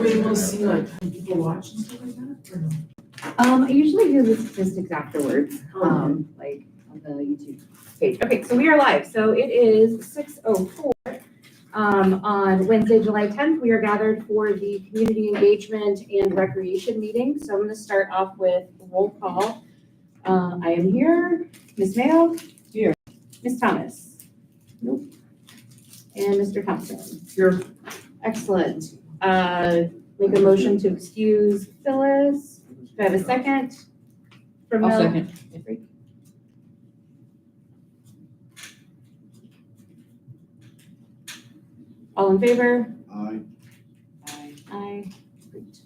anybody want to see like how people watch and stuff like that, or no? I usually do the statistics afterwards, like on the YouTube page. Okay, so we are live. So it is 6:04. On Wednesday, July 10th, we are gathered for the community engagement and recreation meeting. So I'm going to start off with a roll call. I am here. Ms. Mayo? Here. Ms. Thomas? Nope. And Mr. Thompson? Here. Excellent. Make a motion to excuse Phyllis. Do I have a second? From I'll Mel? second. All in favor? Aye. Aye. Great.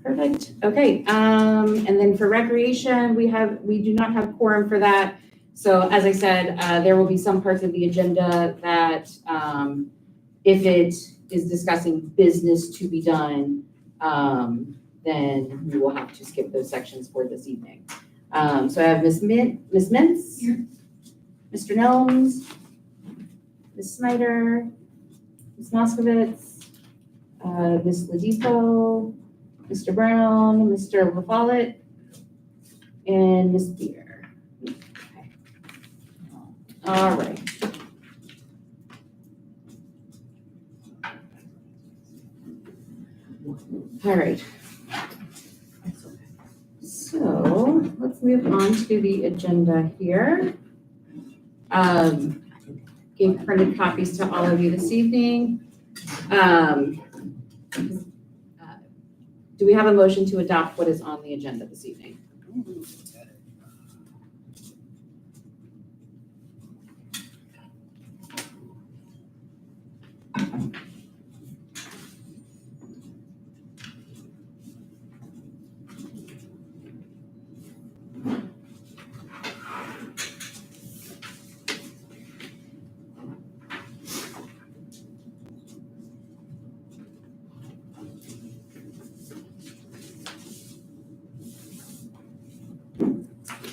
Perfect. Okay. And then for recreation, we do not have quorum for that. So as I said, there will be some parts of the agenda that if it is discussing business to be done, then we will have to skip those sections for this evening. So I have Ms. Mintz, Here. Mr. Nelms, Ms. Snyder, Ms. Moskowitz, Ms. Ladipo, Mr. Brown, Mr. Rafollett, and Ms. Beer. Okay. All right. All right. So let's move on to the agenda here. Gave printed copies to all of you this evening. Do we have a motion to adopt what is on the agenda this evening?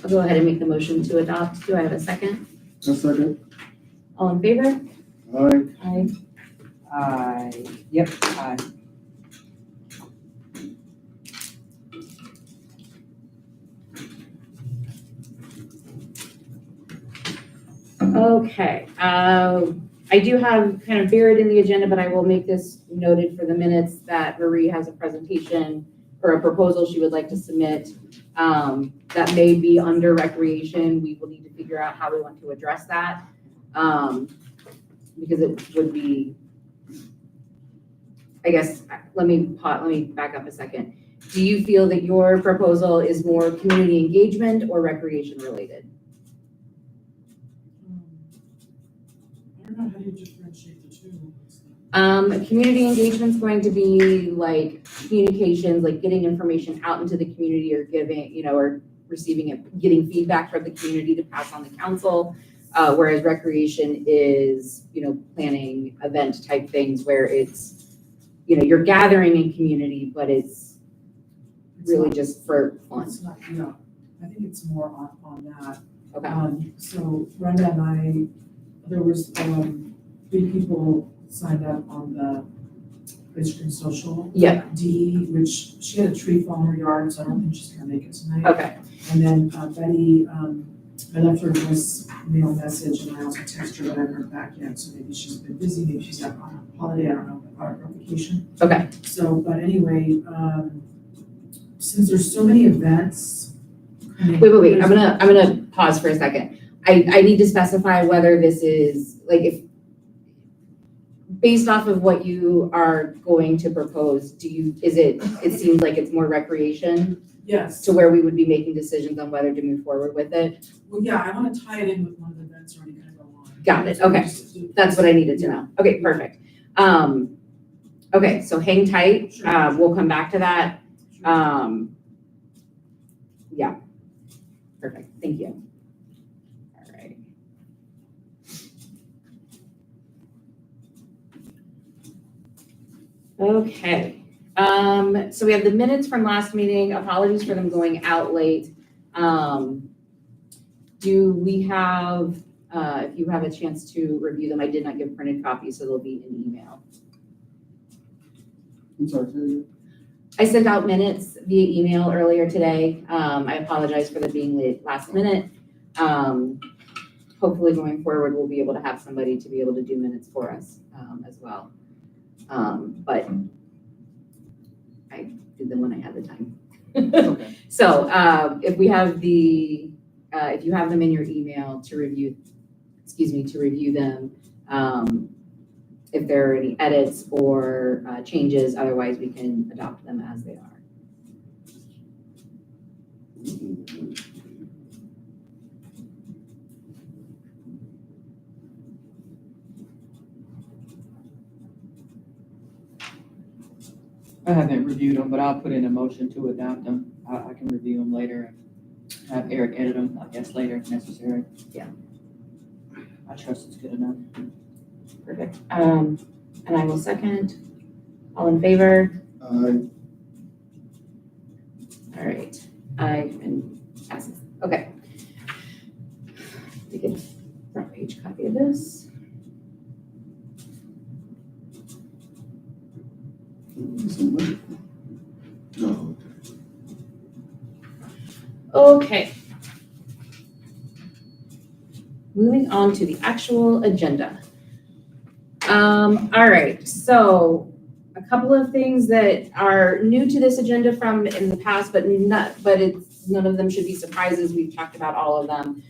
I'll go ahead and make the motion to adopt. Do I have a second? A second. All in favor? Aye. Aye. Yep, aye. Okay, I do have kind of buried in the agenda, but I will make this noted for the minutes that Marie has a presentation or a proposal she would like to submit that may be under recreation. We will need to figure out how we want to address that because it would be, I guess, let me back up a second. Do you feel that your proposal is more community engagement or recreation related? I don't know, how do you differentiate the two? Community engagement is going to be like communications, like getting information out into the community or giving, or receiving it, getting feedback from the community to pass on the council. Whereas recreation is, planning event type things where it's, you're gathering in community, but it's really just for fun. It's not, yeah, I think it's more on that. Okay. So Brenda and I, there was 3 people signed up on the ice cream social. Yeah. Dee, which she had a tree fall in her yard, so I don't think she's gonna make it tonight. Okay. And then Betty, I left her a voicemail message and I also texted her, but I haven't heard back yet, so maybe she's been busy, maybe she's out on a holiday, I don't know, on vacation. Okay. So, but anyway, since there's so many events. Wait. I'm gonna pause for a second. I need to specify whether this is like if based off of what you are going to propose, it seems like it's more recreation Yes. to where we would be making decisions on whether to move forward with it? Well, yeah, I want to tie it in with one of the events already gonna go on. Got it, okay. That's what I needed to know. Okay, perfect. Okay, so hang tight. Sure. We'll come back to that. Yeah, perfect. Thank you. All right. Okay. So we have the minutes from last meeting. Apologies for them going out late. Do we have If you have a chance to review them, I did not give printed copies, so they'll be in email. I'm sorry, say again. I sent out minutes via email earlier today. I apologize for the being late last minute. Hopefully going forward, we'll be able to have somebody to be able to do minutes for us as well. But I did them when I had the time. Okay. So if we have if you have them in your email to review, to review them, if there are any edits or changes, otherwise we can adopt them as they are. I haven't reviewed them, but I'll put in a motion to adopt them. I can review them later and have Eric edit them, I guess, later if necessary. Yeah. I trust it's good enough. Perfect. And I will second. All in favor? Aye. All right. And passes. Okay. We get a front page copy of this. No. Okay. Moving on to the actual agenda. All right, so a couple of things that are new to this agenda from in the past, but none of them should be surprises. We've talked about all of them.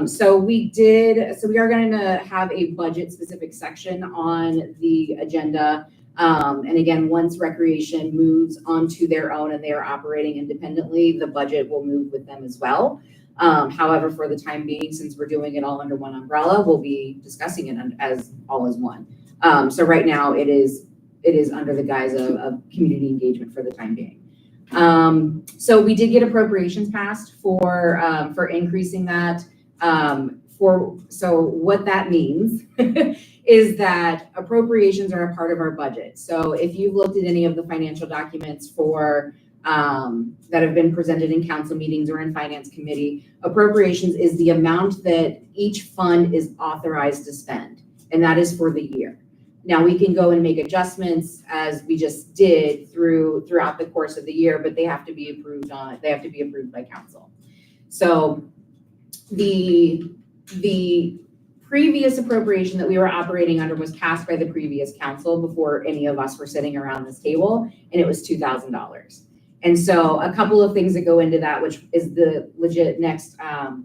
So we are going to have a budget specific section on the agenda. And again, once recreation moves onto their own and they are operating independently, the budget will move with them as well. However, for the time being, since we're doing it all under one umbrella, we'll be discussing it as all as one. So right now it is under the guise of community engagement for the time being. So we did get appropriations passed for increasing that. So what that means is that appropriations are a part of our budget. So if you've looked at any of the financial documents that have been presented in council meetings or in finance committee, appropriations is the amount that each fund is authorized to spend, and that is for the year. Now we can go and make adjustments as we just did throughout the course of the year, but they have to be approved by council. So the previous appropriation that we were operating under was passed by the previous council before any of us were sitting around this table, and it was $2,000. And so a couple of things that go into that, which is the legit next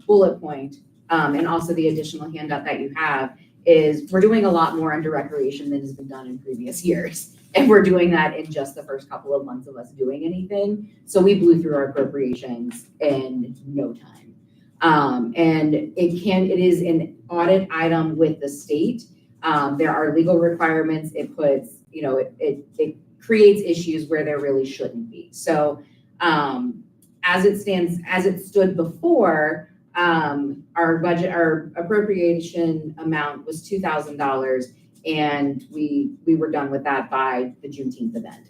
bullet point, and also the additional handout that you have, is we're doing a lot more under recreation than has been done in previous years. And we're doing that in just the first couple of months of us doing anything. So we blew through our appropriations in no time. And it is an audit item with the state. There are legal requirements. It puts, it creates issues where there really shouldn't be. So as it stood before, our appropriation amount was $2,000, and we were done with that by the Juneteenth event.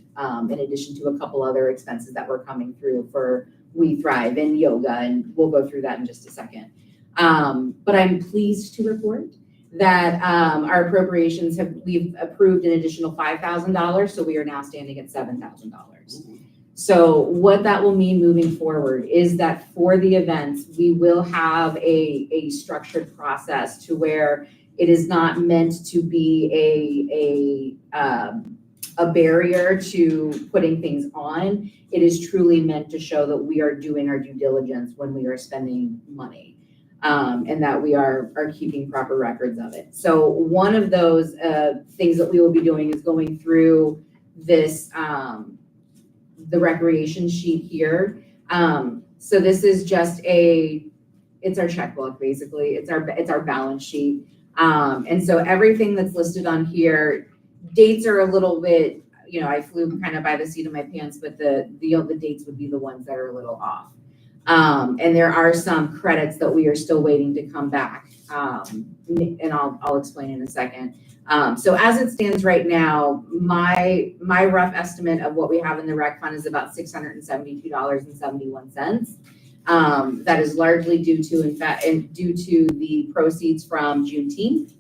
In addition to a couple other expenses that were coming through for We Thrive and yoga, and we'll go through that in just a second. But I'm pleased to report that our appropriations we've approved an additional $5,000, so we are now standing at $7,000. So what that will mean moving forward is that for the events, we will have a structured process to where it is not meant to be a barrier to putting things on. It is truly meant to show that we are doing our due diligence when we are spending money. And that we are keeping proper records of it. So one of those things that we will be doing is going through this, the recreation sheet here. So this is just it's our checkbook, basically. It's our balance sheet. And so everything that's listed on here, dates are a little bit, I flew kind of by the seat of my pants, but the dates would be the ones that are a little off. And there are some credits that we are still waiting to come back. And I'll explain in a second. So as it stands right now, my rough estimate of what we have in the rec fund is about $672.71. That is largely due to, in fact, and due to the proceeds from Juneteenth.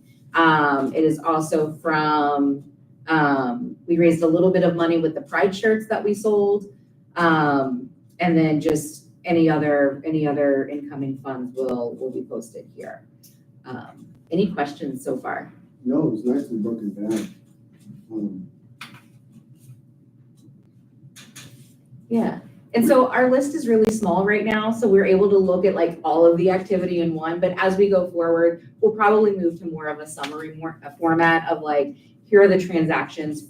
It is also from, we raised a little bit of money with the Pride shirts that we sold. And then just any other incoming funds will be posted here. Any questions so far? No, it's nicely broken down. Yeah. And so our list is really small right now, so we're able to look at like all of the activity in one, but as we go forward, we'll probably move to more of a summary, a format of like, here are the transactions,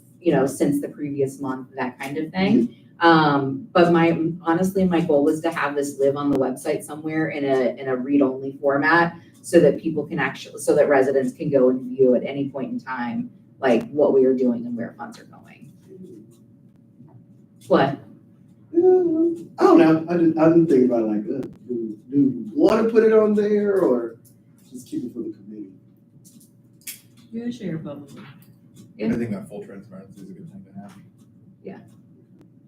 since the previous month, that kind of thing. But honestly, my goal is to have this live on the website somewhere in a read-only format so that people can so that residents can go and view at any point in time, like what we are doing and where funds are going. What? I don't know. I didn't think about it like that. Do you want to put it on there or just keep it for the committee? Yeah, share publicly. Yeah. I think that full transparency is a good thing to have.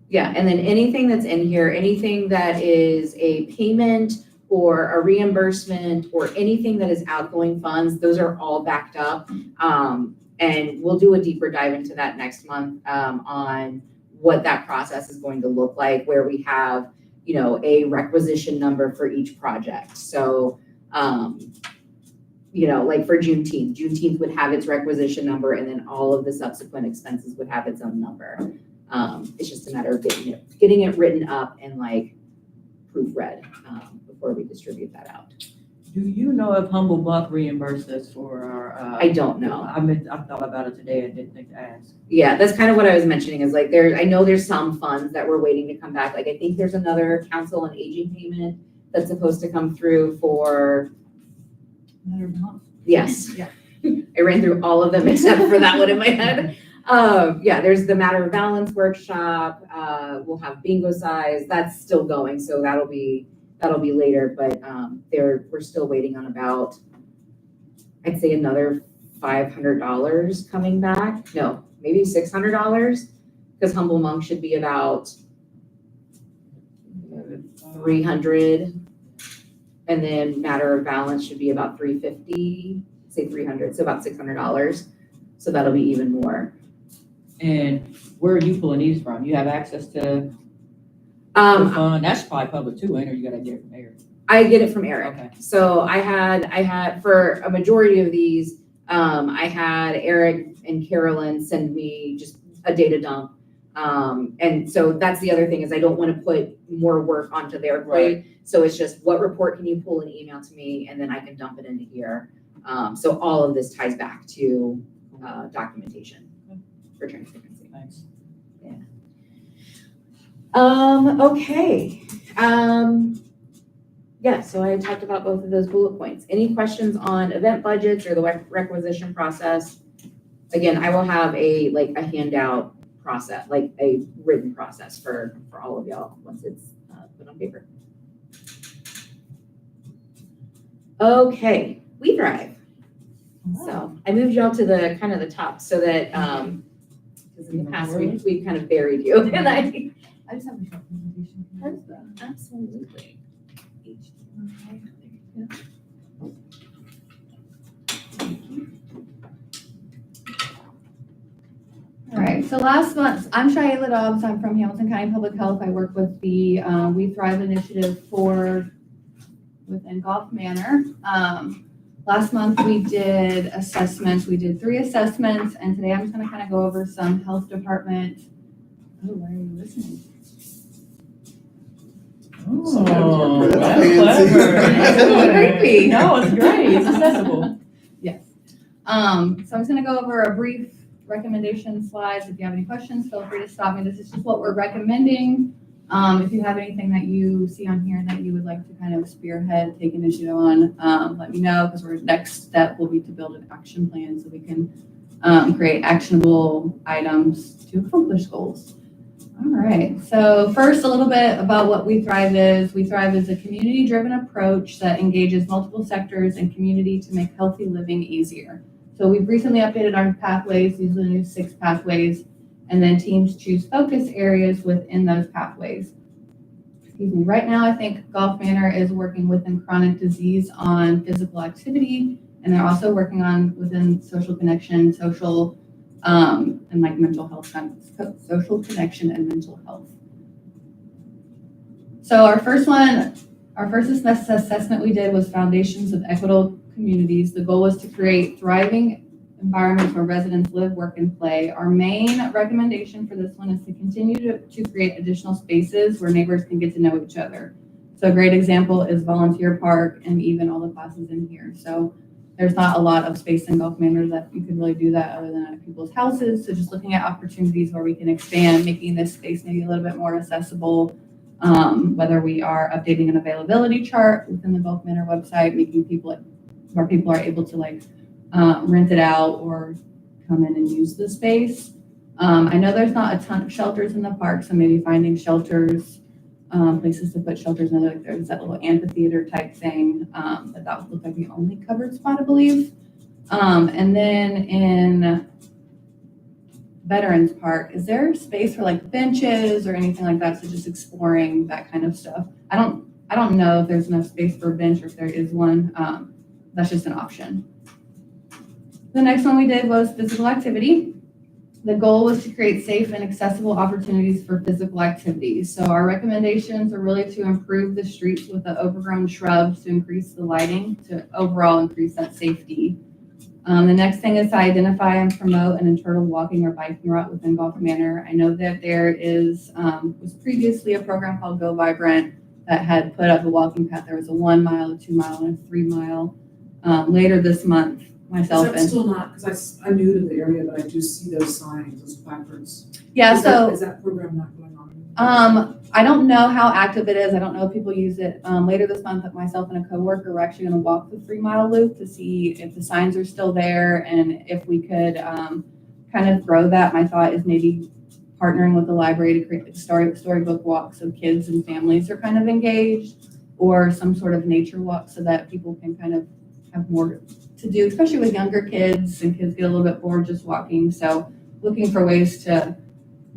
Yeah, and then anything that's in here, anything that is a payment or a reimbursement or anything that is outgoing funds, those are all backed up. And we'll do a deeper dive into that next month on what that process is going to look like, where we have, a requisition number for each project. So, like for Juneteenth would have its requisition number, and then all of the subsequent expenses would have its own number. It's just a matter of getting it written up and like proofread before we distribute that out. Do you know if Humble Buck reimbursed us for our? I don't know. I thought about it today. I didn't think to ask. Yeah, that's kind of what I was mentioning is like I know there's some funds that we're waiting to come back. Like I think there's another council on aging payment that's supposed to come through for. Matter of month. Yes. Yeah. I ran through all of them except for that one in my head. There's the Matter of Balance workshop. We'll have bingo size. That's still going, so that'll be later. But we're still waiting on about, I'd say another $500 coming back. No, maybe $600 because Humble Monk should be about 300, and then Matter of Balance should be about 350. Say 300, so about $600. So that'll be even more. And where are you pulling these from? You have access to the fund? That's probably public too, ain't it? Or you gotta get it from Eric? I get it from Eric. Okay. So I had for a majority of these, I had Eric and Carolyn send me just a data dump. And so that's the other thing is I don't want to put more work onto their plate. Right. So it's just what report can you pull and email to me, and then I can dump it into here. So all of this ties back to documentation for transparency. Thanks. Yeah. Okay. Yeah, so I talked about both of those bullet points. Any questions on event budgets or the requisition process? Again, I will have a handout process, like a written process for all of y'all once it's put on paper. Okay, We Thrive. So I moved y'all to the kind of the top so that because in the past we've kind of buried you. And I just have a short presentation. Absolutely. All right, so last month, I'm Shayla Dobbs. I'm from Hamilton County Public Health. I work with the We Thrive initiative within Gulf Manor. Last month we did assessments. We did 3 assessments, and today I'm just going to kind of go over some health department. Oh, why are you listening? Oh, That's that's fancy. clever. It's a little creepy. No, it's great. It's accessible. Yes. So I'm just going to go over a brief recommendation slides. If you have any questions, feel free to stop me. This is just what we're recommending. If you have anything that you see on here that you would like to kind of spearhead, take initiative on, let me know, because our next step will be to build an action plan so we can create actionable items to accomplish goals. All right, so first a little bit about what We Thrive is. We Thrive is a community-driven approach that engages multiple sectors and community to make healthy living easier. So we've recently updated our pathways. These are the new 6 pathways, and then teams choose focus areas within those pathways. excuse me, right now I think Golf Manor is working within chronic disease on physical activity, and they're also working on within social connection, social, and like mental health, social connection and mental health. So our first assessment we did was Foundations of Equitable Communities. The goal was to create thriving environments where residents live, work, and play. Our main recommendation for this one is to continue to create additional spaces where neighbors can get to know each other. So a great example is volunteer park and even all the classes in here. So there's not a lot of space in Golf Manor that you could really do that other than at people's houses. So just looking at opportunities where we can expand, making this space maybe a little bit more accessible, whether we are updating an availability chart within the Golf Manor website, making where people are able to rent it out or come in and use the space. I know there's not a ton of shelters in the park, so maybe finding shelters, places to put shelters in, like there's that little amphitheater type thing, but that would look like the only covered spot, I believe. And then in Veterans Park, is there space for like benches or anything like that? So just exploring that kind of stuff. I don't know if there's enough space for a bench or if there is one. That's just an option. The next one we did was physical activity. The goal was to create safe and accessible opportunities for physical activities. So our recommendations are really to improve the streets with the overgrown shrubs, to increase the lighting, to overall increase that safety. The next thing is to identify and promote an internal walking or biking route within Golf Manor. I know that there was previously a program called Go Vibrant that had put up a walking path. There was a 1 mile, a 2 mile, and a 3 mile. Later this month, myself Is that still not, because I'm new to the area, but I do see those signs, those placards. Yeah, Is that program not going on? I don't know how active it is. I don't know if people use it. Later this month, myself and a coworker are actually going to walk the 3 mile loop to see if the signs are still there and if we could kind of grow that. My thought is maybe partnering with the library to create like storybook walks so kids and families are kind of engaged, or some sort of nature walk so that people can kind of have more to do, especially with younger kids, and kids get a little bit bored just walking. So looking for ways to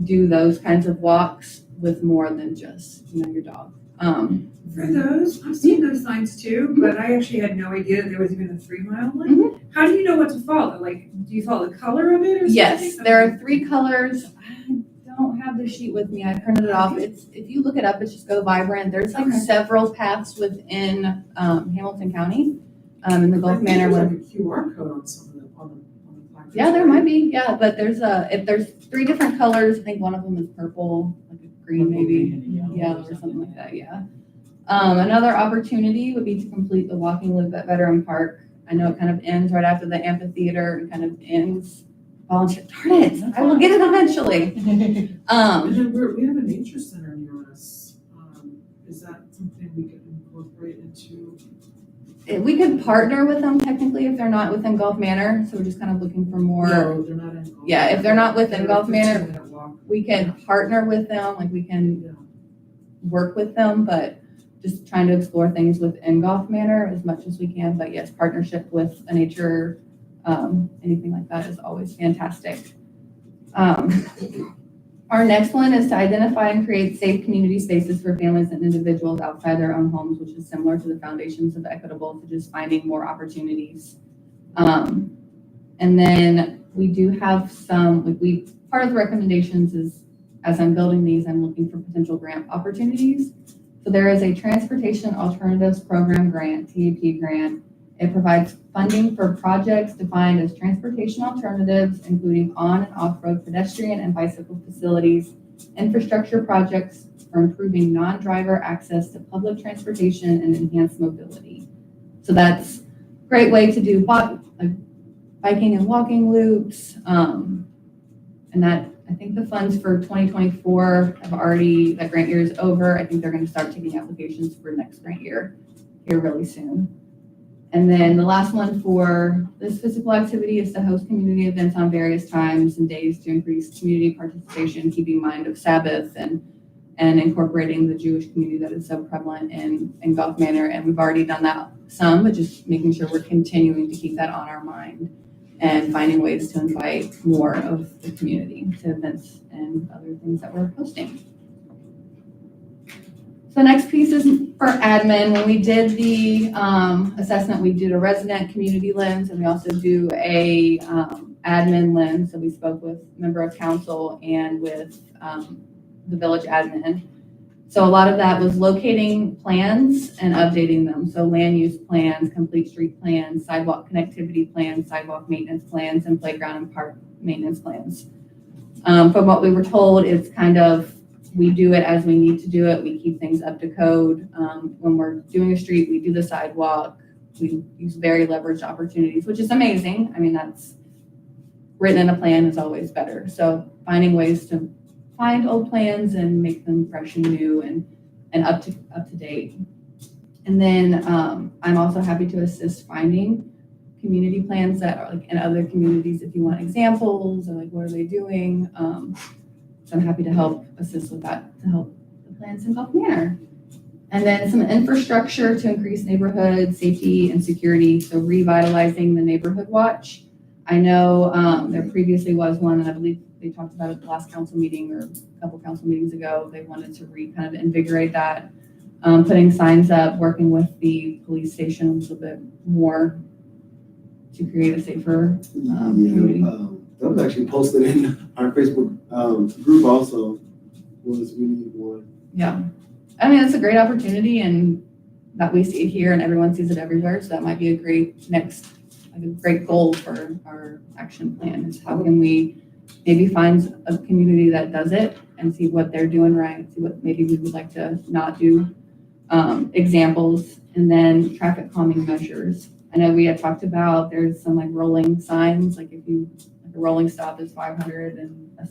do those kinds of walks with more than just, your dog. For those, I've seen those signs too, but I actually had no idea that there was even a 3 mile one. How do you know what to follow? Like, do you follow the color of it or something? Yes, there are 3 colors. I don't have the sheet with me. I printed it off. If you look it up, it's just Go Vibrant. There's several paths within Hamilton County. In the Golf Manor There's one. like a QR code on some of the, on the placards. Yeah, there might be. Yeah, but there's 3 different colors. I think one of them is purple, like a green maybe, yellow or something like that. Yeah. Another opportunity would be to complete the walking loop at Veteran Park. I know it kind of ends right after the amphitheater and kind of ends. Volunteer. Darn it! I will get it eventually. And then we have a nature center near us. Is that something we could incorporate into? We could partner with them technically if they're not within Golf Manor. So we're just kind of looking for more. No, they're not in Golf. Yeah, if they're not within Golf Manor, 15-minute walk. we can partner with them. Like we can work with them, but just trying to explore things within Golf Manor as much as we can. But yes, partnership with a nature, anything like that is always fantastic. Our next one is to identify and create safe community spaces for families and individuals outside their own homes, which is similar to the Foundations of Equitable, to just finding more opportunities. And then we do have some, part of the recommendations is, as I'm building these, I'm looking for potential grant opportunities. So there is a Transportation Alternatives Program grant, TAP grant. It provides funding for projects defined as transportation alternatives, including on and off-road pedestrian and bicycle facilities, infrastructure projects for improving non-driver access to public transportation and enhanced mobility. So that's a great way to do biking and walking loops. And that, I think the funds for 2024 have already, that grant year is over. I think they're going to start taking applications for next grant year here really soon. And then the last one for this physical activity is to host community events on various times and days to increase community participation, keeping in mind of Sabbath and incorporating the Jewish community that is so prevalent in Golf Manor. And we've already done that some, but just making sure we're continuing to keep that on our mind and finding ways to invite more of the community to events and other things that we're hosting. So the next piece is for admin. When we did the assessment, we did a resident community lens, and we also do a admin lens. So we spoke with member of council and with the village admin. So a lot of that was locating plans and updating them. So land use plans, complete street plans, sidewalk connectivity plans, sidewalk maintenance plans, and playground and park maintenance plans. From what we were told, it's kind of, we do it as we need to do it. We keep things up to code. When we're doing a street, we do the sidewalk. We use very leveraged opportunities, which is amazing. I mean, that's written in a plan is always better. So finding ways to find old plans and make them fresh and new and up to date. And then I'm also happy to assist finding community plans that are like in other communities if you want examples or like what are they doing. So I'm happy to help assist with that to help the plans in Gulf Manor. And then some infrastructure to increase neighborhood safety and security. So revitalizing the neighborhood watch. I know there previously was one, and I believe they talked about it at the last council meeting or a couple council meetings ago. They wanted to kind of invigorate that, putting signs up, working with the police station a little bit more to create a safer community. That was actually posted in our Facebook group also, was we need one. Yeah. I mean, it's a great opportunity and that we see it here and everyone sees it everywhere. So that might be a great a great goal for our action plan is how can we maybe find a community that does it and see what they're doing right, see what maybe we would like to not do, examples, and then traffic calming measures. I know we had talked about there's some like rolling signs, like if you, like a rolling stop is 500 and a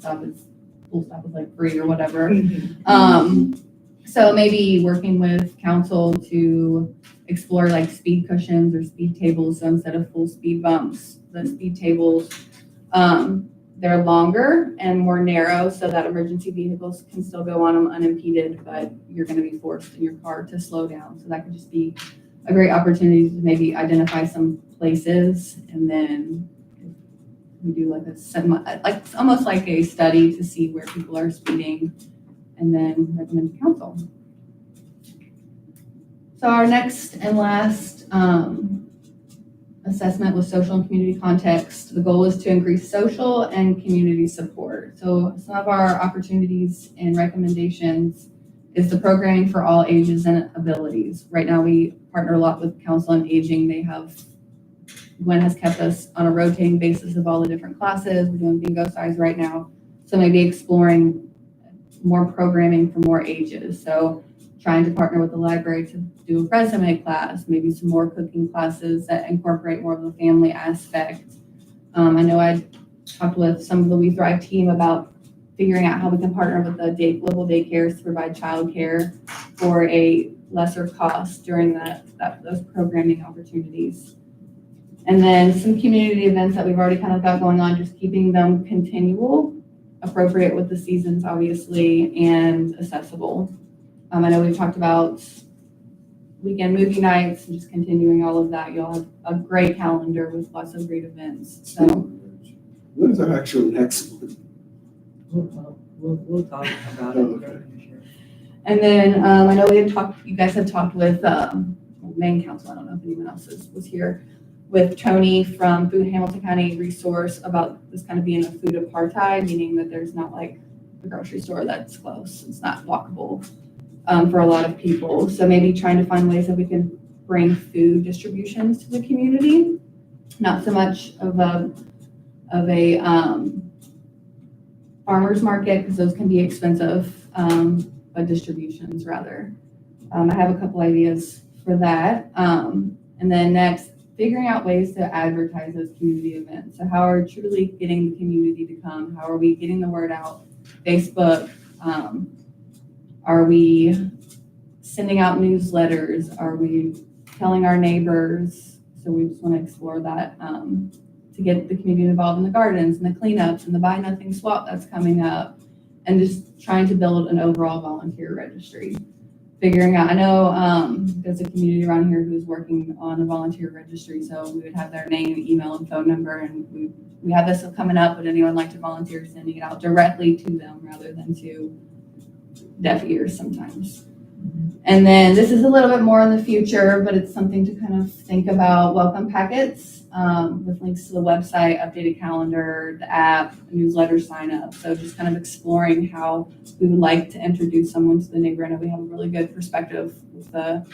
full stop is like free or whatever. So maybe working with council to explore like speed cushions or speed tables. So instead of full speed bumps, the speed tables, they're longer and more narrow so that emergency vehicles can still go on them unimpeded, but you're going to be forced in your car to slow down. So that could just be a great opportunity to maybe identify some places and then we do like almost like a study to see where people are speeding and then recommend to council. So our next and last assessment was social and community context. The goal is to increase social and community support. So some of our opportunities and recommendations is the programming for all ages and abilities. Right now we partner a lot with Council on Aging. Gwen has kept us on a rotating basis of all the different classes. We're doing bingo size right now. So maybe exploring more programming for more ages. So trying to partner with the library to do a resume class, maybe some more cooking classes that incorporate more of the family aspect. I know I talked with some of the We Thrive team about figuring out how we can partner with the local daycares to provide childcare for a lesser cost during those programming opportunities. And then some community events that we've already kind of got going on, just keeping them continual, appropriate with the seasons, obviously, and accessible. I know we've talked about weekend movie nights and just continuing all of that. You'll have a great calendar with lots of great events. So, What is our actual next one? We'll talk about Oh, it. okay. and then I know you guys had talked with main council. I don't know if anyone else was here with Tony from Food Hamilton County Resource about this kind of being a food apartheid, meaning that there's not like a grocery store that's close. It's not walkable for a lot of people. So maybe trying to find ways that we can bring food distributions to the community. Not so much of a farmer's market because those can be expensive, but distributions rather. I have a couple ideas for that. And then next, figuring out ways to advertise those community events. So how are we truly getting the community to come? How are we getting the word out? Facebook, are we sending out newsletters? Are we telling our neighbors? So we just want to explore that to get the community involved in the gardens and the cleanups and the Buy Nothing Swap that's coming up, and just trying to build an overall volunteer registry. Figuring out, I know there's a community around here who's working on a volunteer registry, so we would have their name, email, and phone number, and we have this coming up. Would anyone like to volunteer sending it out directly to them rather than to deaf ears sometimes? And then this is a little bit more in the future, but it's something to kind of think about. Welcome packets with links to the website, updated calendar, the app, newsletter sign up. So just kind of exploring how we would like to introduce someone to the neighborhood. I know we have a really good perspective with a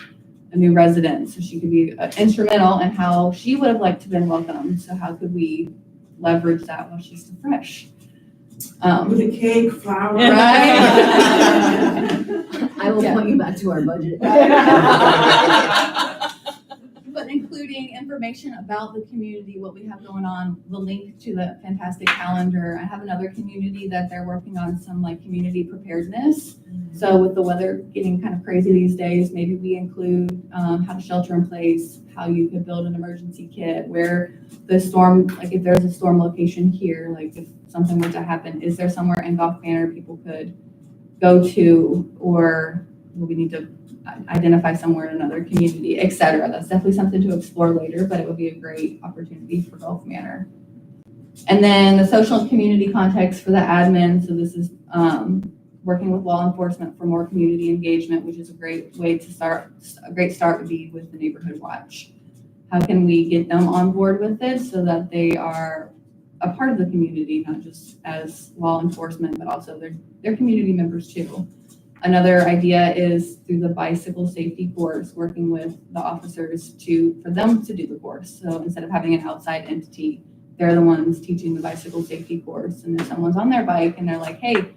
new resident, so she could be instrumental in how she would have liked to been welcomed. So how could we leverage that while she's still fresh? With a cake, flowers. Right. I will Yeah. point you back to our budget. But including information about the community, what we have going on, the link to the fantastic calendar. I have another community that they're working on some like community preparedness. So with the weather getting kind of crazy these days, maybe we include how to shelter in place, how you could build an emergency kit, where the storm, like if there's a storm location here, like if something were to happen, is there somewhere in Gulf Manor people could go to, or will we need to identify somewhere in another community, et cetera. That's definitely something to explore later, but it would be a great opportunity for Gulf Manor. And then the social and community context for the admin. So this is working with law enforcement for more community engagement, which is a great way to start. A great start would be with the neighborhood watch. How can we get them on board with it so that they are a part of the community, not just as law enforcement, but also they're community members too. Another idea is through the bicycle safety course, working with the officers for them to do the course. So instead of having an outside entity, they're the ones teaching the bicycle safety course. And if someone's on their bike and they're like, hey,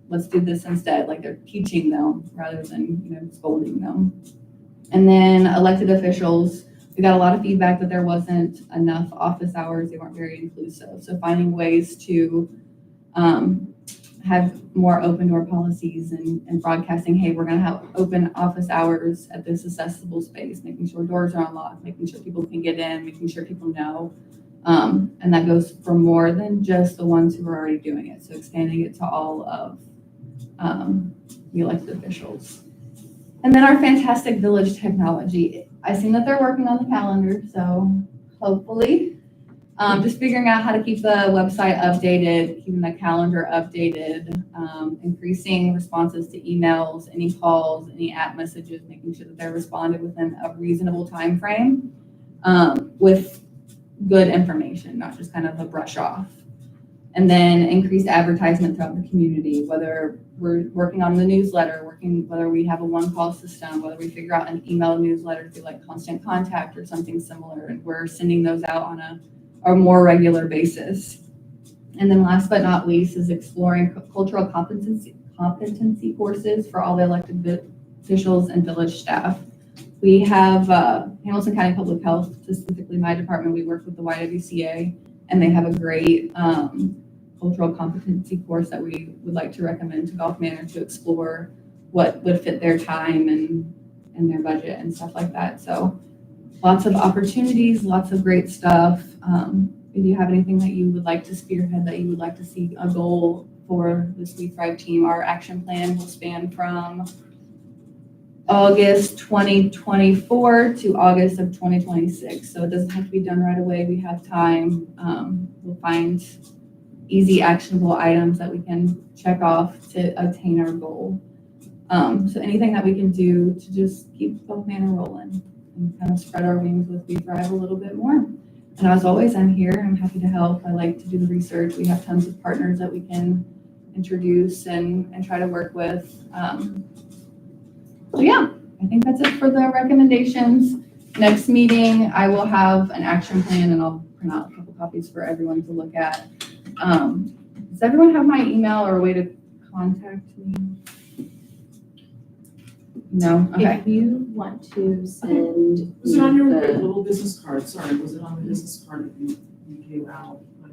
let's do this instead, like they're teaching them rather than, scolding them. And then elected officials, we got a lot of feedback that there wasn't enough office hours. They weren't very inclusive. So finding ways to have more open door policies and broadcasting, hey, we're going to have open office hours at this accessible space, making sure doors are unlocked, making sure people can get in, making sure people know. And that goes for more than just the ones who are already doing it. So expanding it to all of the elected officials. And then our fantastic village technology. I've seen that they're working on the calendar, so hopefully just figuring out how to keep the website updated, keeping the calendar updated, increasing responses to emails, any calls, any app messages, making sure that they're responded within a reasonable time frame with good information, not just kind of a brush off. And then increased advertisement throughout the community, whether we're working on the newsletter, whether we have a one-call system, whether we figure out an email newsletter through like Constant Contact or something similar, and we're sending those out on a more regular basis. And then last but not least is exploring cultural competency courses for all the elected officials and village staff. We have Hamilton County Public Health, specifically my department, we work with the YWCA, and they have a great cultural competency course that we would like to recommend to Gulf Manor to explore what would fit their time and their budget and stuff like that. So lots of opportunities, lots of great stuff. If you have anything that you would like to spearhead, that you would like to see a goal for this We Thrive team, our action plan will span from August 2024 to August of 2026. So it doesn't have to be done right away. We have time. We'll find easy actionable items that we can check off to attain our goal. So anything that we can do to just keep Gulf Manor rolling and kind of spread our wings with We Thrive a little bit more. And as always, I'm here. I'm happy to help. I like to do the research. We have tons of partners that we can introduce and try to work with. So yeah, I think that's it for the recommendations. Next meeting, I will have an action plan and I'll print out a couple copies for everyone to look at. Does everyone have my email or a way to contact me? No? Okay. If you want to send. Was it on your the- little business card? Sorry, was it on the business card that you gave out? Like,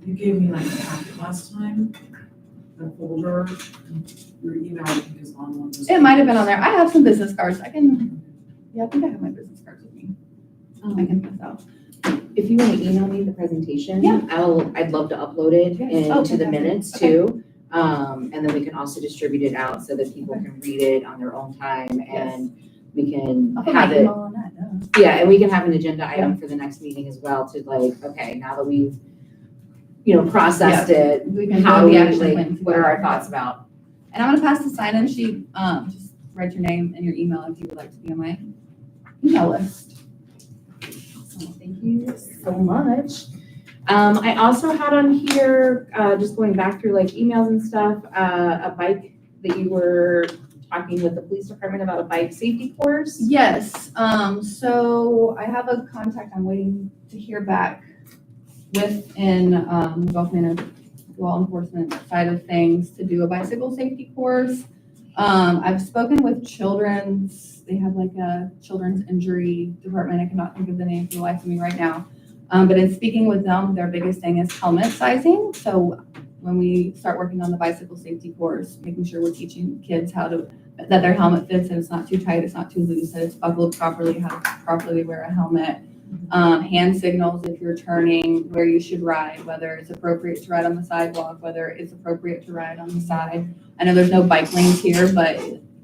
you gave me like a packet last time, the folder, and your email I think is on one of those. It might have been on there. I have some business cards. I think I have my business cards with me. I can pass out. If you want to email me the presentation, Yeah. I'd love to upload it Yes. Oh, into the fantastic. minutes Okay. too. And then we can also distribute it out so that people can read it on their own time and we can I'll put have my it. email on that. Yeah. Yeah, and we can have an agenda item for the next meeting as well to like, okay, now that we've, processed it, We can how build do the we, action like, plan what are our together. thoughts about? And I'm gonna pass the sign-in sheet, just write your name and your email if you would like to be on my email list. So thank you so much. I also had on here, just going back through like emails and stuff, a bike that you were talking with the police department about, a bike safety course. Yes, so I have a contact I'm waiting to hear back with in the Gulf Manor law enforcement side of things to do a bicycle safety course. I've spoken with they have like a children's injury department. I cannot think of the name for the life of me right now. But in speaking with them, their biggest thing is helmet sizing. So when we start working on the bicycle safety course, making sure we're teaching kids that their helmet fits and it's not too tight, it's not too loose, that it's buckled properly, how to properly wear a helmet. Hand signals if you're turning, where you should ride, whether it's appropriate to ride on the sidewalk, whether it's appropriate to ride on the side. I know there's no bike lanes here, but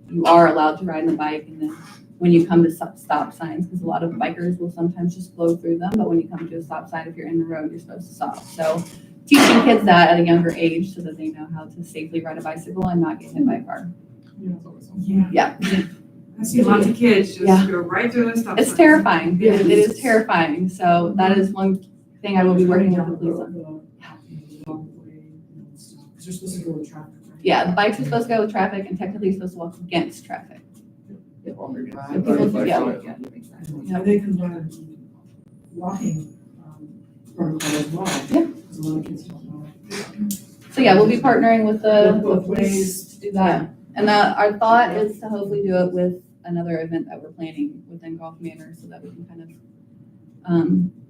you are allowed to ride on the bike. And then when you come to stop signs, because a lot of bikers will sometimes just blow through them, but when you come to a stop sign, if you're in the road, you're supposed to stop. So teaching kids that at a younger age so that they know how to safely ride a bicycle and not get hit by a car. Yeah. Yeah. I see lots of kids Yeah. just go right through the stop It's sign. terrifying. It is terrifying. So that is one thing I will be working with the police on. Because you're supposed to go with traffic, right? Yeah, the bikes are supposed to go with traffic and technically you're supposed to walk against traffic. Yeah, or So drive. people- yeah. That makes sense. Yeah. And they can learn walking protocol as well. Yeah. Because a lot of kids don't know. So yeah, we'll be partnering with the Both police ways. to do that. And our thought is to hopefully do it with another event that we're planning within Gulf Manor so that we can kind of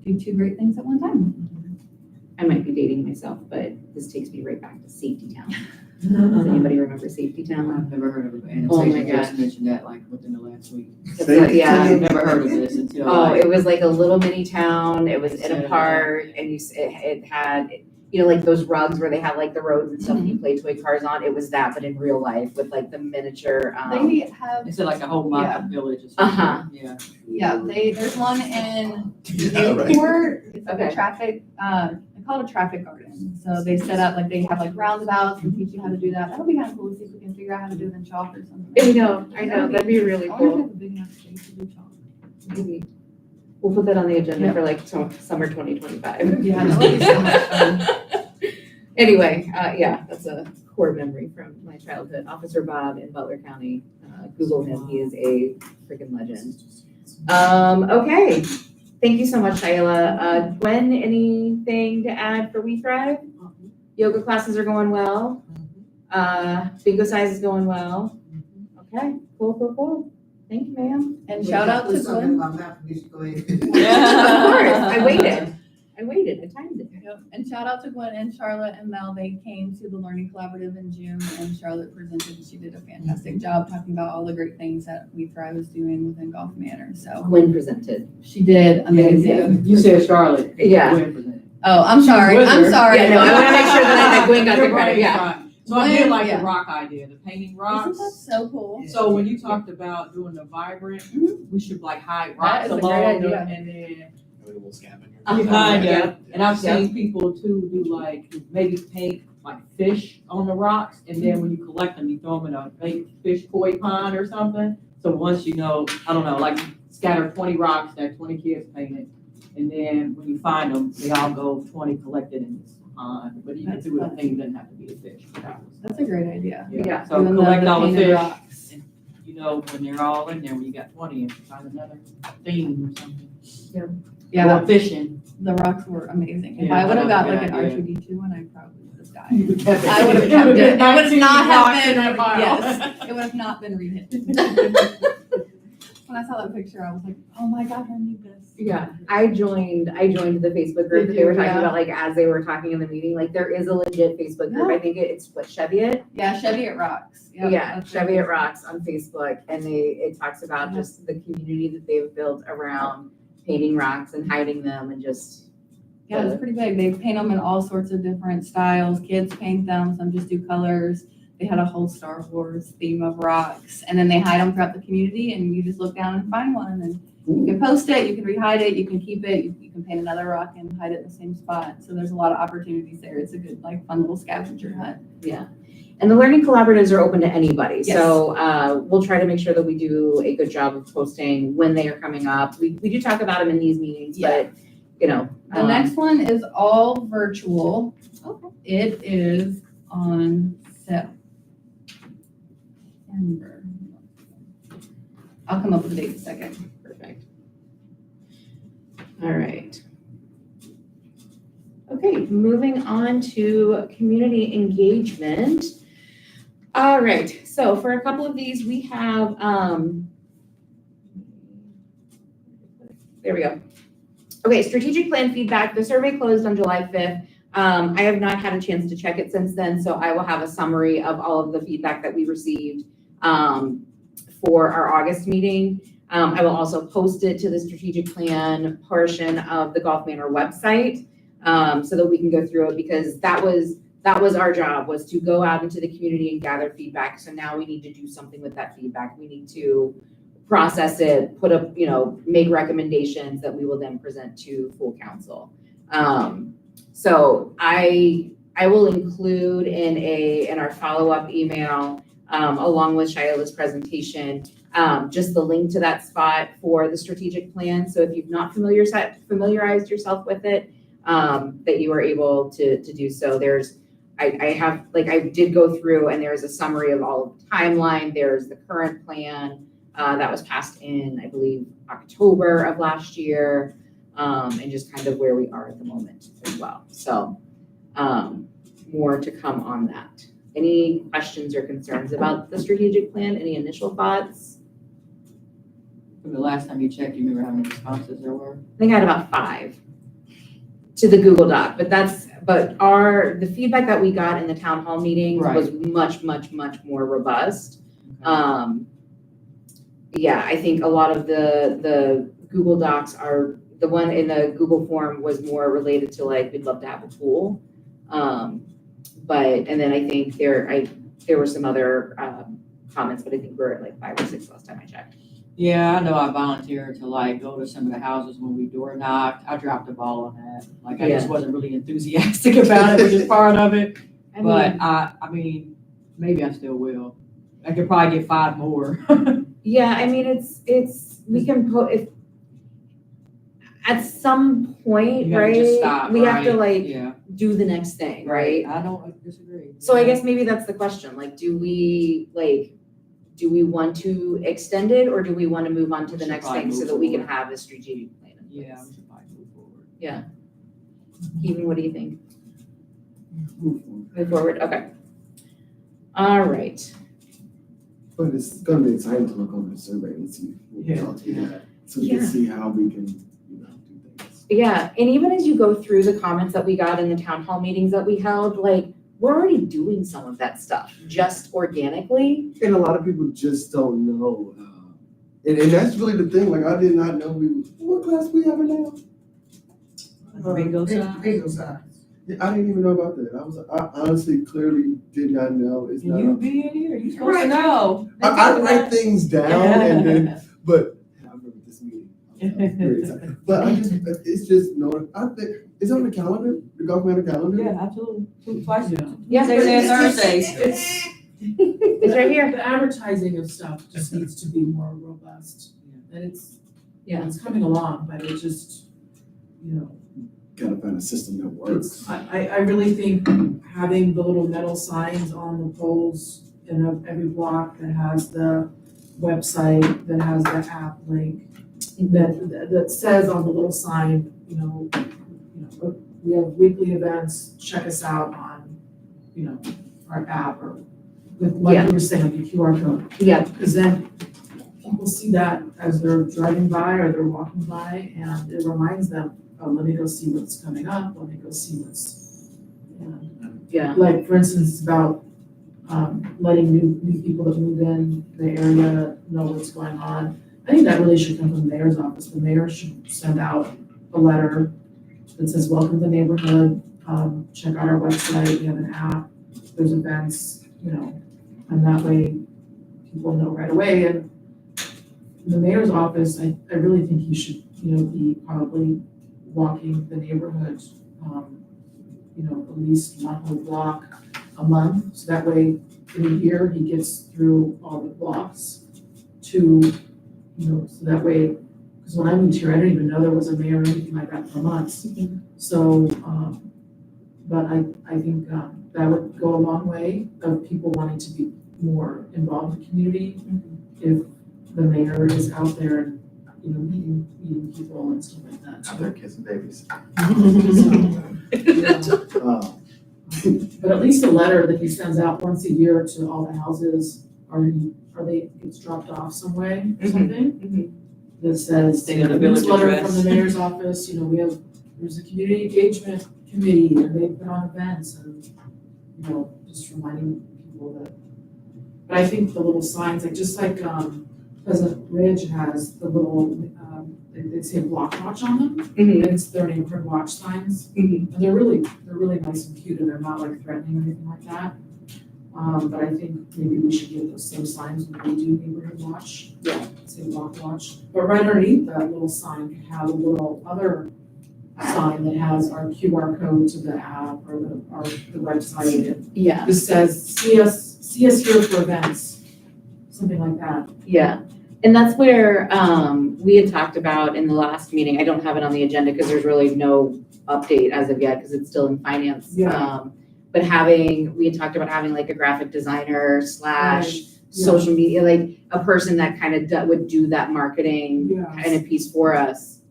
do two great things at one time. I might be dating myself, but this takes me right back to Safety Town. Does anybody remember Safety Town? I've never heard of it, and Oh my Anastasia just God. mentioned that like within the last week. Yeah. I've never heard of this until Oh, like, it was like a little mini town. It was in a park, and it had, you know, like those rugs where they have like the roads and stuff that you play toy cars on. It was that, but in real life with like the miniature. They have, it's like a whole mock-up village or Uh-huh. something. Yeah. there's one in Yeah, right. Newport. It's like Okay. a traffic, they call it a traffic garden. So they set up, like they have like roundabouts and teach you how to do that. That'll be kind of cool to see if we can figure out how to do it in chalk or something. I know, that'd be really I wonder if we cool. have a big enough space to do chalk. Maybe. We'll put that on the agenda Yeah. for like summer 2025. Yeah, that would be so much fun. Anyway, yeah, that's a core memory from my childhood. Officer Bob in Butler County. Google him, he is a freaking legend. Okay, thank you so much, Ayla. Gwen, anything to add for We Thrive? Yoga classes are going well. Bingo size is going well. Okay, cool. Thank you, ma'am. And shout out to Gwen. Of course, I waited, I timed it. Yep. And shout out to Gwen and Charlotte and Mel. They came to the Learning Collaborative in June and Charlotte presented. She did a fantastic job talking about all the great things that We Thrive is doing within Gulf Manor. So Gwen presented. she did amazing. You said Charlotte. Yeah. Gwen presented. Oh, I'm sorry. I'm sorry. Yeah, no, I wanna make sure that Gwen got the You're credit, right, yeah. right. So I did like Yeah. the rock idea, the painting Isn't rocks. that so cool? So when you talked about doing the vibrant, we should like hide That rocks is a great along the, idea. and then A little scavenger. behind Yeah. it. And I've seen people too do like, maybe paint like fish on the rocks, and then when you collect them, you throw them in a big fish koi pond or something. So once you know, I don't know, like scatter 20 rocks that 20 kids painted, and then when you find them, they all go 20 collected in this pond. But you can do it, thing doesn't have to be a fish. But that was- That's a great idea. Yeah. So Doing collect all the painted fish. rocks. You know, when they're all in there, when you got 20, and you find another theme or something. Yeah, Or fishing. the rocks were amazing. If Yeah, I would have got that was like a an good idea. R2D2 one, I probably would have died. You kept it. I would have kept it. It would 19 not rocks have in been, that pile. yes, it would have not been rehit. When I saw that picture, I was like, oh my God, I need this. Yeah, I joined the Facebook group that they were talking Yeah. about, like, as they were talking in the meeting, like, there is a legit Facebook group. I think it's what, Cheviot? Yeah, Chevy at Rocks. Yep, Yeah, that's Cheviot right. Rocks on Facebook, and it talks about just the community that they've built around painting rocks and hiding them and just. Yeah, it's pretty big. They paint them in all sorts of different styles. Kids paint them, some just do colors. They had a whole Star Wars theme of rocks, and then they hide them throughout the community, and you just look down and find one, and you can post it, you can rehide it, you can keep it, you can paint another rock and hide it in the same spot. So there's a lot of opportunities there. It's a good, like, fun little scavenger hunt. Yeah. And the learning collaboratives are open to anybody. Yes. So we'll try to make sure that we do a good job of posting when they are coming up. We do talk about them in these meetings, but you know. The next one is all virtual. Okay. It is on September. I'll come up with a date in a second. Perfect. All right. Okay, moving on to community engagement. All right, so for a couple of these, we have, there we go. Okay, strategic plan feedback. The survey closed on July 5th. I have not had a chance to check it since then, so I will have a summary of all of the feedback that we received for our August meeting. I will also post it to the strategic plan portion of the Golf Manor website so that we can go through it, because that was our job, was to go out into the community and gather feedback. So now we need to do something with that feedback. We need to process it, put up, make recommendations that we will then present to full council. So I will include in our follow-up email, along with Shiola's presentation, just the link to that spot for the strategic plan. So if you've not familiarized yourself with it, that you are able to do so. I did go through, and there's a summary of all of the timeline. There's the current plan that was passed in, I believe, October of last year, and just kind of where we are at the moment as well. So more to come on that. Any questions or concerns about the strategic plan? Any initial thoughts? From the last time you checked, you remember how many responses there were? I think I had about 5 to the Google Doc, but the feedback that we got in the town hall meetings was much, much, much more robust. Yeah, I think a lot of the Google Docs are, the one in the Google form was more related to like, we'd love to have a pool. And then I think there were some other comments, but I think we're at like 5 or 6 last time I checked. Yeah, I know I volunteered to like go to some of the houses when we door knocked. I dropped the ball on that. Like I just wasn't really enthusiastic about it, which is part of it. I mean, maybe I still will. I could probably get 5 more. Yeah, I mean, we can put, if at some point, You have to just right? stop, We have to Yeah. do the next thing, right? I don't disagree. So I guess maybe that's the question. Like, do we want to extend it, or do we want to move on to We the should next probably thing so move that we can forward. have a strategic plan in Yeah, place? we should probably move forward. Keaton, what do you think? Move forward. Move forward? Okay. All right. But it's gonna be exciting to look over the survey and see what we all do that, so we can see how we can, do things. Yeah, and even as you go through the comments that we got in the town hall meetings that we held, like, we're already doing some of that stuff just organically. And a lot of people just don't know, and that's really the thing, like, I did not know what class we have now? Bingo signs? Bingo signs. Yeah, I didn't even know about that. I honestly, clearly did not know. It's not. You be in here, you supposed to know. I write things down and then, but I remember this meeting. I was very excited. But it's just, I think, is it on the calendar, the Golf Manor calendar? Yeah, absolutely. Twice. Yeah, Tuesdays and Thursdays. Thursdays. It's right here. The advertising of stuff just needs to be more robust. And it's coming along, but it just, Gotta find a system that works. I really think having the little metal signs on the poles in every block that has the website, that has the app link, that says on the little sign, we have weekly events, check us out on, our app, or with, like you were saying, like a QR code. Yeah. Because then people see that as they're driving by or they're walking by, and it reminds them, oh, let me go see what's coming up, let me go see what's, like, for instance, it's about letting new people that move in the area know what's going on. I think that really should come from the mayor's office. The mayor should send out a letter that says, welcome to the neighborhood, check out our website, we have an app, there's events, and that way people know right away. And the mayor's office, I really think he should, be probably walking the neighborhood, at least one whole block, a month, so that way in a year, he gets through all the blocks to, so that way, because when I moved here, I didn't even know there was a mayor or anything like that for months. So, but I think that would go a long way of people wanting to be more involved in the community if the mayor is out there and, meeting people and stuff like that. Out there kissing babies. So, but at least a letter that he sends out once a year to all the houses, gets dropped off some way or something? That says, State of the village newsletter address. from the mayor's office, there's a community engagement committee and they put on events and, just reminding people that. But I think the little signs, just like Pleasant Ridge has the little, they say block watch on them, and it's their neighborhood watch signs. And they're really nice and cute and they're not like threatening or anything like that. But I think maybe we should get those same signs when we do neighborhood watch. Yeah. Say block watch, but right underneath that little sign could have a little other sign that has our QR code to the app or the website. It Yeah, just says, see us here for events, something like that. yeah. And that's where, we had talked about in the last meeting, I don't have it on the agenda because there's really no update as of yet because it's still in finance. Yeah. But we had talked about having like a graphic designer / Yeah. social media, like a person that kind of would do that marketing Yeah. kind of piece for us.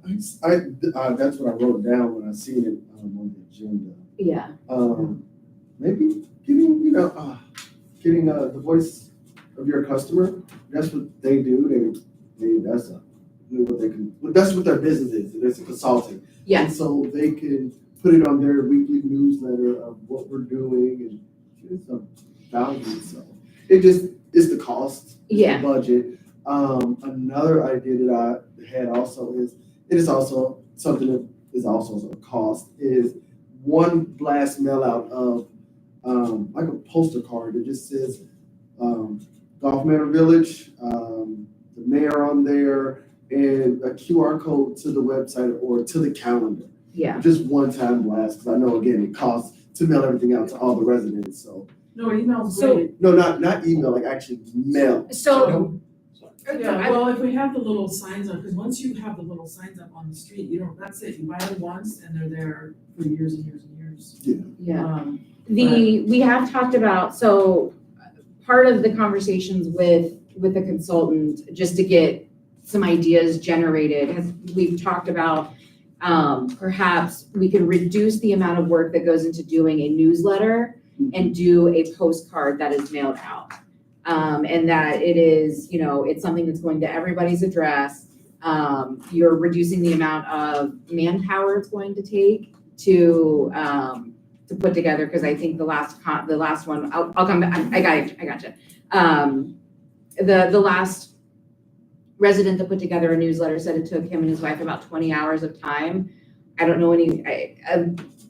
That's what I wrote down when I seen it on the agenda. Yeah, Maybe getting the voice of your customer. That's what they do. That's what their business is. It's consulting. yeah, And so they can put it on their weekly newsletter of what we're doing and give some value. So it's the cost, yeah, the budget. Another idea that I had also is, it is also something that is also a cost, is one blast mail out of like a poster card that just says Golf Manor Village, the mayor on there, and a QR code to the website or to the calendar. yeah. Just one time blast, because I know again it costs to mail everything out to all the residents. So No, email's So- great. no, not email, like actually mail. So, Yeah, well, if we have the little signs on, because once you have the little signs up on the street, that's it. You buy them once and they're there for years and years and years. yeah. We have talked about, so part of the conversations with the consultant, just to get some ideas generated, we've talked about perhaps we can reduce the amount of work that goes into doing a newsletter and do a postcard that is mailed out. And that it is, it's something that's going to everybody's address. You're reducing the amount of manpower it's going to take to put together, because I think the last one, I'll come back, I gotcha. The last resident that put together a newsletter said it took him and his wife about 20 hours of time. I don't know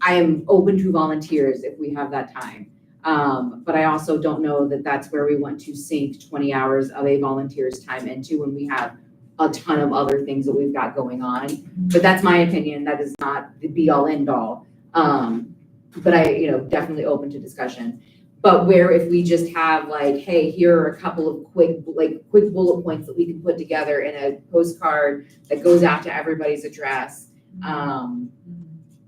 I am open to volunteers if we have that time. But I also don't know that that's where we want to sink 20 hours of a volunteer's time into when we have a ton of other things that we've got going on. But that's my opinion. That is not the be all end all. But I, definitely open to discussion. But where if we just have like, hey, here are a couple of quick bullet points that we can put together in a postcard that goes out to everybody's address.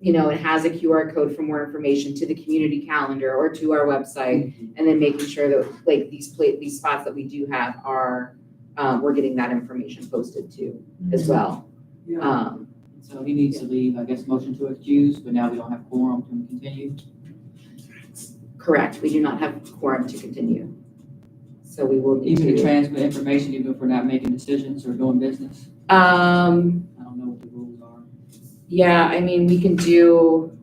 It has a QR code for more information to the community calendar or to our website, and then making sure that like these spots that we do have are, we're getting that information posted to as well. Yeah. So he needs to leave, I guess, motion to excuse, but now we don't have quorum to continue. Correct, we do not have quorum to continue. So we will need Even to to, transmit information, even if we're not making decisions or doing business. I don't know what the rules are. yeah, I mean, we can do,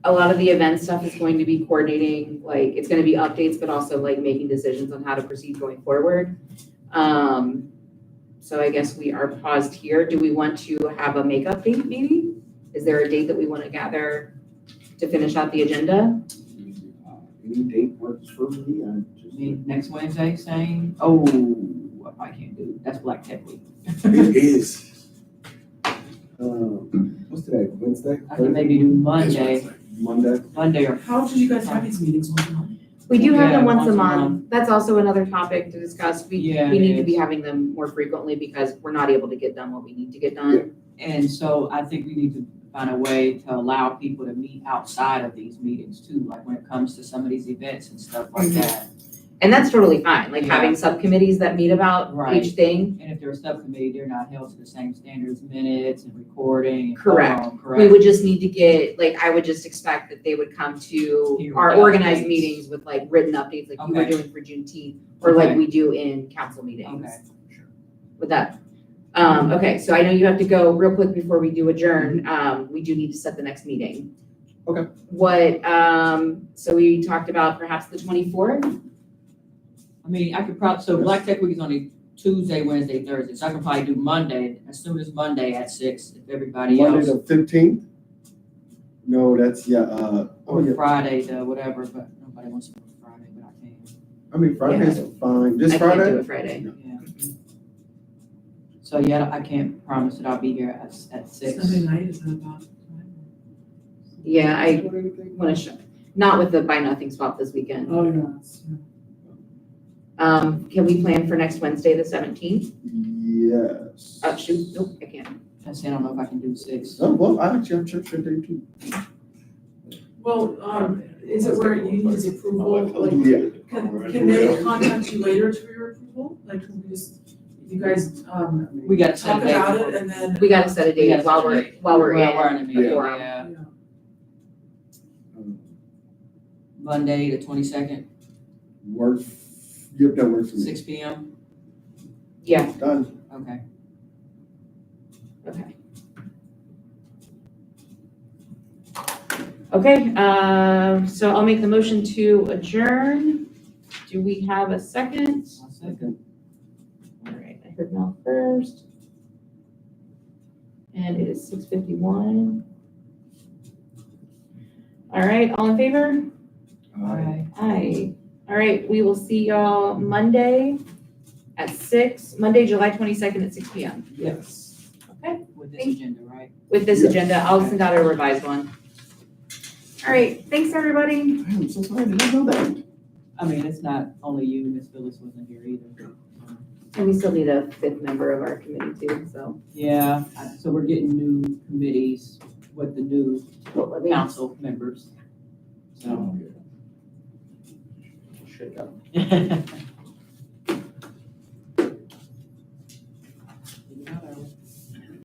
a lot of the event stuff is going to be coordinating, like, it's gonna be updates, but also like making decisions on how to proceed going forward. So I guess we are paused here. Do we want to have a makeup date maybe? Is there a date that we want to gather to finish out the agenda? Any date works for me. I mean, next Wednesday, same, I can't do it. That's Black Tech Week. It is. What's today? Wednesday? I can maybe do Monday. Monday. Monday or How often do you guys have these meetings once a month? We do have them Yeah, once a month. That's also another topic to discuss. Yeah, We it need to be is. having them more frequently because we're not able to get done what we need to get done. And so I think we need to find a way to allow people to meet outside of these meetings too, like when it comes to some of these events and stuff like that. And that's totally fine, like Yeah. having subcommittees that meet about Right. each thing. And if they're a subcommittee, they're not held to the same standards, minutes and recording. and Correct. quorum, We Correct. would just need to get, like, I would just expect that they would come to Here we our go. organized meetings with like written updates, like you were Okay. doing for Juneteenth, or like Okay. we do in council meetings. Okay. With that. Okay, so I know you have to go real quick before we do adjourn. We do need to set the next meeting. Okay. What, so we talked about perhaps the 24th? I mean, I could probably, so Black Tech Week is only Tuesday, Wednesday, Thursday, so I can probably do Monday, as soon as Monday at 6, if everybody Monday else. the 15th? No, that's, yeah, Or Friday, the whatever, but nobody wants to do Friday, but I can. I mean, Friday's fine. This I can't do Friday? it Friday. Yeah. So yeah, I can't promise that I'll be here at 6. Sunday night, is that about time? Yeah, I want to show, not with the Buy Nothing swap this weekend. Oh, yeah, that's, yeah. Can we plan for next Wednesday, the 17th? Yes. Oh, shoot, nope, I can't. I said, I don't know if I can do 6. Oh, well, I actually have church that day too. Well, is it where you need his approval, like, Yeah. can they contact you later for your approval? Like, can we just, you guys, We got to set talk a date. about for- it and then. We gotta set a We date gotta while set a we're, date. while we're Well, in the meeting, the forum. yeah. Yeah. Monday, the 22nd, Work, yep, that works for me. 6 p.m. Yeah, Done. Okay. okay. Okay, so I'll make the motion to adjourn. Do we have a second? I'll second. All right, I heard Mel first. And it is 6:51. All right, all in favor? Aye. Aye. All right, we will see y'all Monday at 6, Monday, July 22nd at 6 p.m. Yes. Okay. With this agenda, right? With this Yes. agenda. I'll send out a revised one. All right, thanks, everybody. I'm so sorry, did I know that? I mean, it's not only you, Miss Phyllis wasn't here either. And we still need a 5th member of our committee too, so. Yeah, so we're getting new committees with the new Let me- council members. So. Shake up.